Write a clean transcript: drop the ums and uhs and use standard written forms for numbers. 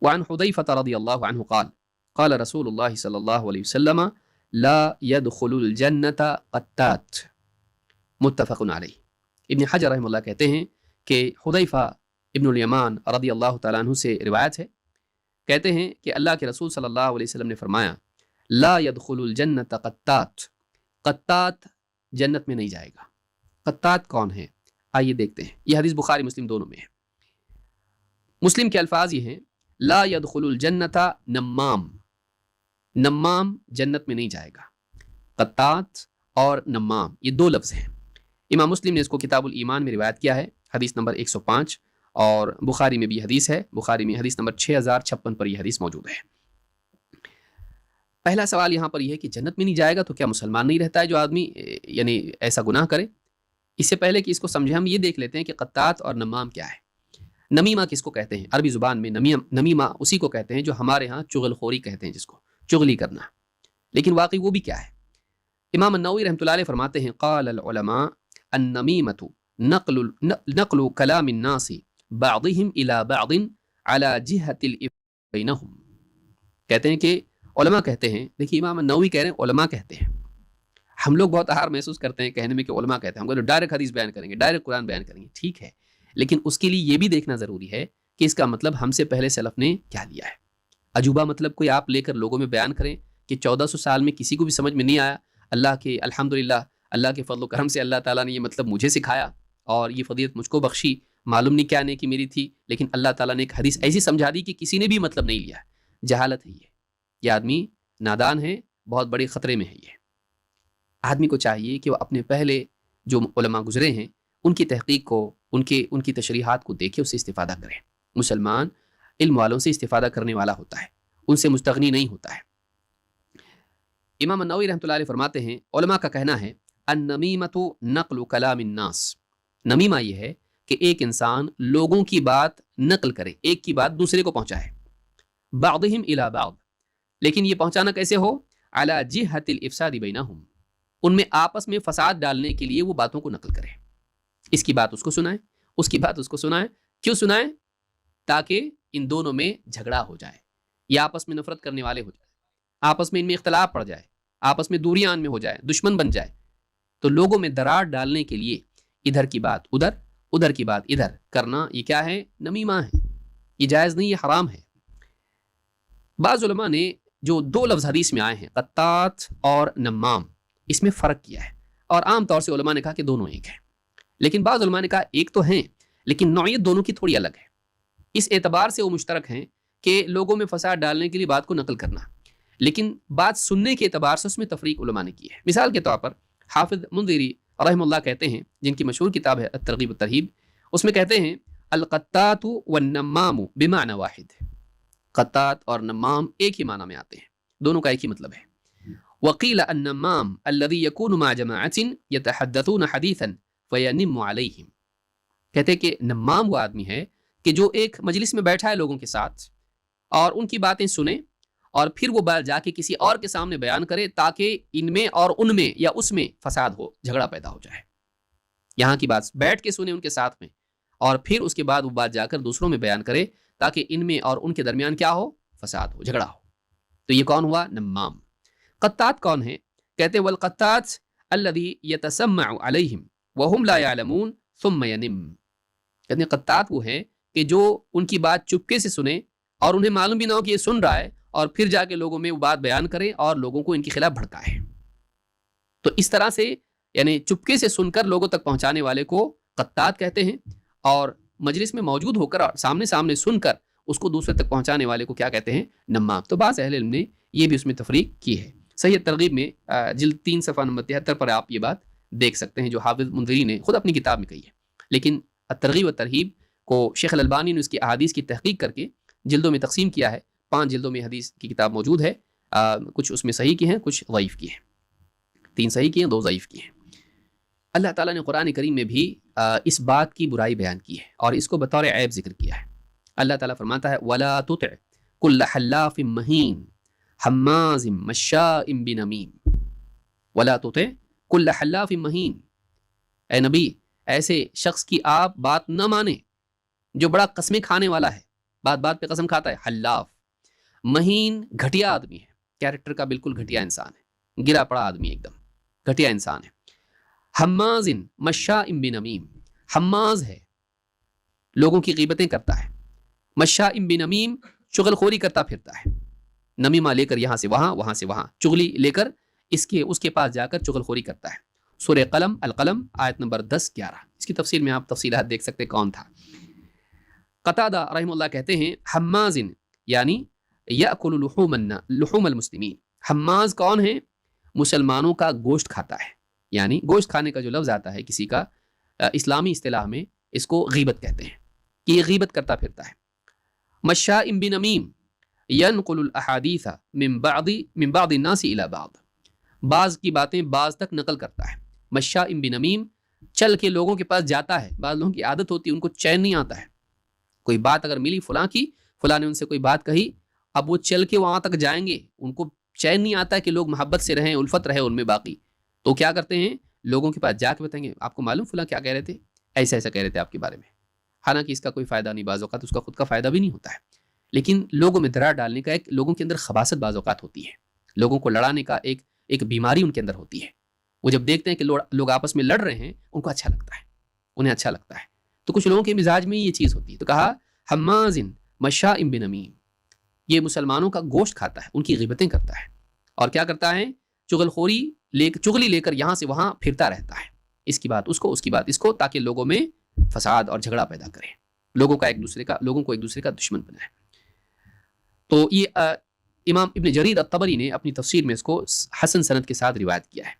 وعن حذیفة رضی اللہ عنہ قال قال رسول اللہ صلی اللہ علیہ وسلم لا يدخل الجنة قتات متفق علیہ۔ ابن حجر رحمہ اللہ کہتے ہیں کہ حذیفہ ابن الیمان رضی اللہ تعالیٰ عنہ سے روایت ہے، کہتے ہیں کہ اللہ کے رسول صلی اللہ علیہ وسلم نے فرمایا لا يدخل الجنة قتات، قتات جنت میں نہیں جائے گا۔ قتات کون ہے؟ آئیے دیکھتے ہیں۔ یہ حدیث بخاری مسلم دونوں میں ہے۔ مسلم کے الفاظ یہ ہیں لا يدخل الجنة نمام، نمام جنت میں نہیں جائے گا۔ قتات اور نمام یہ دو لفظ ہیں۔ امام مسلم نے اس کو کتاب الایمان میں روایت کیا ہے، حدیث نمبر 105، اور بخاری میں بھی حدیث ہے، بخاری میں حدیث نمبر 6056 پر یہ حدیث موجود ہے۔ پہلا سوال یہاں پر یہ ہے کہ جنت میں نہیں جائے گا تو کیا مسلمان نہیں رہتا ہے جو آدمی یعنی ایسا گناہ کرے؟ اس سے پہلے کہ اس کو سمجھیں ہم یہ دیکھ لیتے ہیں کہ قطات اور نمام کیا ہے۔ نمیمہ کس کو کہتے ہیں؟ عربی زبان میں نمیمہ اسی کو کہتے ہیں جو ہمارے ہاں چغل خوری کہتے ہیں، جس کو چغلی کرنا، لیکن واقعی وہ بھی کیا ہے؟ امام النووی رحمۃ اللہ علیہ فرماتے ہیں قال العلماء النمیمۃ نقل کلام الناس بعضهم الى بعض على جهة الافصال بینہم۔ کہتے ہیں کہ علماء کہتے ہیں، دیکھیے امام النووی کہہ رہے ہیں علماء کہتے ہیں، ہم لوگ بہت آہار محسوس کرتے ہیں کہنے میں کہ علماء کہتے ہیں، ہم کو ڈائریکٹ حدیث بیان کریں گے، ڈائریکٹ قرآن بیان کریں گے، ٹھیک ہے، لیکن اس کے لیے یہ بھی دیکھنا ضروری ہے کہ اس کا مطلب ہم سے پہلے سلف نے کیا لیا ہے۔ عجوبہ مطلب کوئی آپ لے کر لوگوں میں بیان کریں کہ 1400 سال میں کسی کو بھی سمجھ میں نہیں آیا، اللہ کے الحمدللہ اللہ کے فضل و کرم سے اللہ تعالیٰ نے یہ مطلب مجھے سکھایا اور یہ فضیلت مجھ کو بخشی، معلوم نہیں کیا نہیں کہ میری تھی، لیکن اللہ تعالیٰ نے ایک حدیث ایسی سمجھا دی کہ کسی نے بھی مطلب نہیں لیا۔ جہالت ہے یہ آدمی نادان ہے، بہت بڑے خطرے میں ہے۔ یہ آدمی کو چاہیے کہ وہ اپنے پہلے جو علماء گزرے ہیں ان کی تحقیق کو، ان کی تشریحات کو دیکھے، اس سے استفادہ کرے۔ مسلمان علم والوں سے استفادہ کرنے والا ہوتا ہے، ان سے مستغنی نہیں ہوتا ہے۔ امام النووی رحمۃ اللہ علیہ فرماتے ہیں علماء کا کہنا ہے النمیمۃ نقل کلام الناس، نمیمہ یہ ہے کہ ایک انسان لوگوں کی بات نقل کرے، ایک کی بات دوسرے کو پہنچائے، بعضهم الی بعض، لیکن یہ پہنچانا کیسے ہو؟ علی جہۃ الافساد بینہم، ان میں آپس میں فساد ڈالنے کے لیے وہ باتوں کو نقل کرے، اس کی بات اس کو سنائے، اس کی بات اس کو سنائے۔ کیوں سنائے؟ تاکہ ان دونوں میں جھگڑا ہو جائے، یا آپس میں نفرت کرنے والے ہو جائے، آپس میں ان میں اختلاف پڑ جائے، آپس میں دوریاں ان میں ہو جائے، دشمن بن جائے۔ تو لوگوں میں دراڑ ڈالنے کے لیے ادھر کی بات ادھر، ادھر کی بات ادھر کرنا، یہ کیا ہے؟ نمیمہ ہے، یہ جائز نہیں، یہ حرام ہے۔ بعض علماء نے جو دو لفظ حدیث میں آئے ہیں قطات اور نمام، اس میں فرق کیا ہے، اور عام طور سے علماء نے کہا کہ دونوں ایک ہیں، لیکن بعض علماء نے کہا ایک تو ہیں لیکن نوعیت دونوں کی تھوڑی الگ ہے۔ اس اعتبار سے وہ مشترک ہیں کہ لوگوں میں فساد ڈالنے کے لیے بات کو نقل کرنا، لیکن بات سننے کے اعتبار سے اس میں تفریق علماء نے کی ہے۔ مثال کے طور پر حافظ منذری رحمہ اللہ کہتے ہیں، جن کی مشہور کتاب ہے الترغیب والترہیب، اس میں کہتے ہیں القطات والنمام بمعنى واحد، قطات اور نمام ایک ہی معنی میں آتے ہیں، دونوں کا ایک ہی مطلب ہے۔ وقیل النمام الذي يكون مع جماعة يتحدثون حديثا فينم عليهم، کہتے ہیں کہ نمام وہ آدمی ہے کہ جو ایک مجلس میں بیٹھا ہے لوگوں کے ساتھ اور ان کی باتیں سنے اور پھر وہ بات جا کے کسی اور کے سامنے بیان کرے تاکہ ان میں اور ان میں یا اس میں فساد ہو، جھگڑا پیدا ہو جائے۔ یہاں کی بات بیٹھ کے سنے ان کے ساتھ میں، اور پھر اس کے بعد وہ بات جا کر دوسروں میں بیان کرے تاکہ ان میں اور ان کے درمیان کیا ہو؟ فساد ہو، جھگڑا ہو۔ تو یہ کون ہوا؟ نمام۔ قطات کون ہے؟ کہتے ہیں والقطات الذي يتسمع عليهم وهم لا يعلمون ثم ينم، کہتے ہیں قطات وہ ہیں کہ جو ان کی بات چپکے سے سنے اور انہیں معلوم بھی نہ ہو کہ یہ سن رہا ہے، اور پھر جا کے لوگوں میں وہ بات بیان کرے اور لوگوں کو ان کے خلاف بھڑکائے۔ تو اس طرح سے یعنی چپکے سے سن کر لوگوں تک پہنچانے والے کو قطات کہتے ہیں، اور مجلس میں موجود ہو کر اور سامنے سامنے سن کر اس کو دوسرے تک پہنچانے والے کو کیا کہتے ہیں؟ نمام۔ تو بعض اہل علم نے یہ بھی اس میں تفریق کی ہے۔ صحیح ترغیب میں جلد 3 صفحہ نمبر 73 پر آپ یہ بات دیکھ سکتے ہیں جو حافظ منذری نے خود اپنی کتاب میں کہی ہے، لیکن الترغیب والترہیب کو شیخ الالبانی نے اس کی احادیث کی تحقیق کر کے جلدوں میں تقسیم کیا ہے، 5 جلدوں میں حدیث کی کتاب موجود ہے، کچھ اس میں صحیح کی ہیں، کچھ ضعیف کی ہیں، 3 صحیح کی ہیں، 2 ضعیف کی ہیں۔ اللہ تعالیٰ نے قرآن کریم میں بھی اس بات کی برائی بیان کی ہے اور اس کو بطور عیب ذکر کیا ہے۔ اللہ تعالیٰ فرماتا ہے وَلَا تُطِعْ كُلَّ حَلَّافٍ مَّهِينٍ حَمَّازٍ مَّشَّاءٍ بِنَمِيمٍ، وَلَا تُطِعْ كُلَّ حَلَّافٍ مَّهِينٍ، اے نبی ایسے شخص کی آپ بات نہ مانیں جو بڑا قسمیں کھانے والا ہے، بات بات پہ قسم کھاتا ہے. حلاف مہین گھٹیا آدمی ہے, کیریکٹر کا بالکل گھٹیا انسان ہے, گرا پڑا آدمی, ایک دم گھٹیا انسان ہے. حماز مشاء بنمیم, حماز ہے لوگوں کی غیبتیں کرتا ہے, مشاء بنمیم چغل خوری کرتا پھرتا ہے, نمیمہ لے کر یہاں سے وہاں, وہاں سے وہاں, چغلی لے کر اس کے پاس جا کر چغل خوری کرتا ہے. سورہ قلم القلم آیت نمبر 10-11, اس کی تفصیل میں آپ تفصیلات دیکھ سکتے کون تھا. قتادہ رحمہ اللہ کہتے ہیں حماز یعنی یأکل لحوم المسلمین, حماز کون ہے؟ مسلمانوں کا گوشت کھاتا ہے. یعنی گوشت کھانے کا جو لفظ آتا ہے کسی کا, اسلامی اصطلاح میں اس کو غیبت کہتے ہیں کہ یہ غیبت کرتا پھرتا ہے. مشاء بنمیم ینقل الاحادیث من بعض الناس الى بعض, بعض کی باتیں بعض تک نقل کرتا ہے. مشاء بنمیم چل کے لوگوں کے پاس جاتا ہے. بعض لوگوں کی عادت ہوتی ہے, ان کو چین نہیں آتا ہے, کوئی بات اگر ملی فلاں کی, فلاں نے ان سے کوئی بات کہی, اب وہ چل کے وہاں تک جائیں گے, ان کو چین نہیں آتا ہے کہ لوگ محبت سے رہیں, الفت رہے ان میں باقی, تو کیا کرتے ہیں لوگوں کے پاس جا کے بتائیں گے آپ کو معلوم فلاں کیا کہہ رہے تھے, ایسا ایسا کہہ رہے تھے آپ کے بارے میں. حالانکہ اس کا کوئی فائدہ نہیں, بعض اوقات اس کا خود کا فائدہ بھی نہیں ہوتا ہے, لیکن لوگوں میں درار ڈالنے کا ایک, لوگوں کے اندر خباثت بعض اوقات ہوتی ہے, لوگوں کو لڑانے کا ایک بیماری ان کے اندر ہوتی ہے. وہ جب دیکھتے ہیں کہ لوگ آپس میں لڑ رہے ہیں, ان کو اچھا لگتا ہے, انہیں اچھا لگتا ہے. تو کچھ لوگوں کے مزاج میں یہ چیز ہوتی ہے. تو کہا حماز مشاء بنمیم, یہ مسلمانوں کا گوشت کھاتا ہے, ان کی غیبتیں کرتا ہے, اور کیا کرتا ہے چغلی لے کر یہاں سے وہاں پھرتا رہتا ہے, اس کی بات اس کو, اس کی بات اس کو, تاکہ لوگوں میں فساد اور جھگڑا پیدا کرے, لوگوں کو ایک دوسرے کا دشمن بنائے. تو یہ امام ابن جریر الطبری نے اپنی تفسیر میں اس کو حسن سند کے ساتھ روایت کیا ہے.